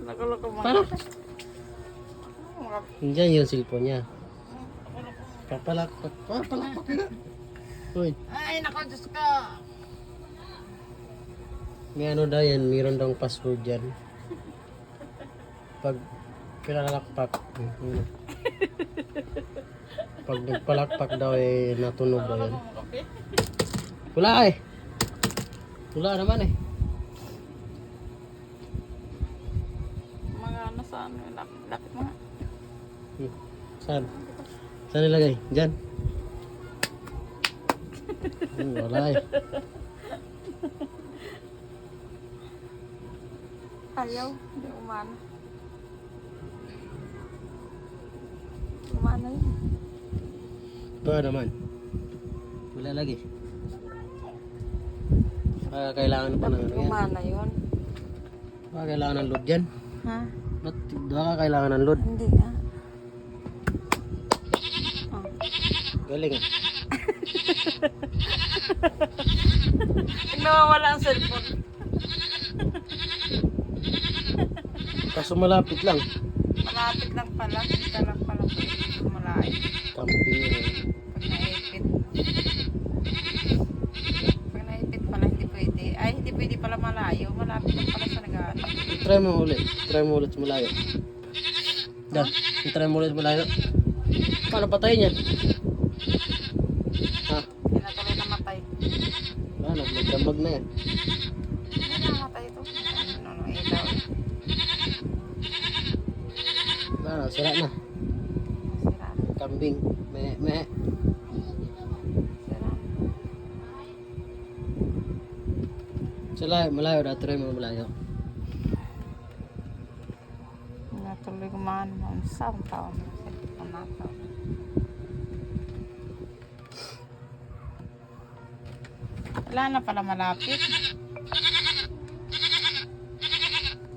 Nakuloko mo. Paano? Diyan yung cellphone niya. Papalakpak. Papalakpak na. Uy. Ay, naku, Diyos ko. May ano daw yan. Mayroon daw password yan. Pag pinalakpak. Pag nagpalakpak daw eh natunog daw yan. Wala eh. Wala naman eh. Mga ano sa ano, lapit mga. Saan? Saan nilagay? Diyan. Wala eh. Ayaw, hindi umano. Umano yun. Ito naman. Wala lagi. Kailangan pa ng ano yan. Umano yun. Kailangan ng load yan. Ha? Ba't kailangan ng load? Hindi nga. Oh. Galing ah. Nawawala ang cellphone. Kaso malapit lang. Malapit lang pala. Kita lang pala. Malayo. Camping yun. Pag naipit. Pag naipit pala hindi pwede. Ay, hindi pwede pala malayo. Malapit lang pala sa nag-ano. Try mo ulit. Try mo ulit malayo. Dan, try mo ulit malayo. Paano patayin yan? Ha? Hindi na tuloy namatay. Wala, nagdamag na yan. Hindi na namatay ito. Ano, ilaw. Wala, sira na. Sira. Kambing. Me. Sira. Sila, malayo na. Try mo malayo. Natuloy kumahan mo. Saan taon? Panato. Wala na pala malapit.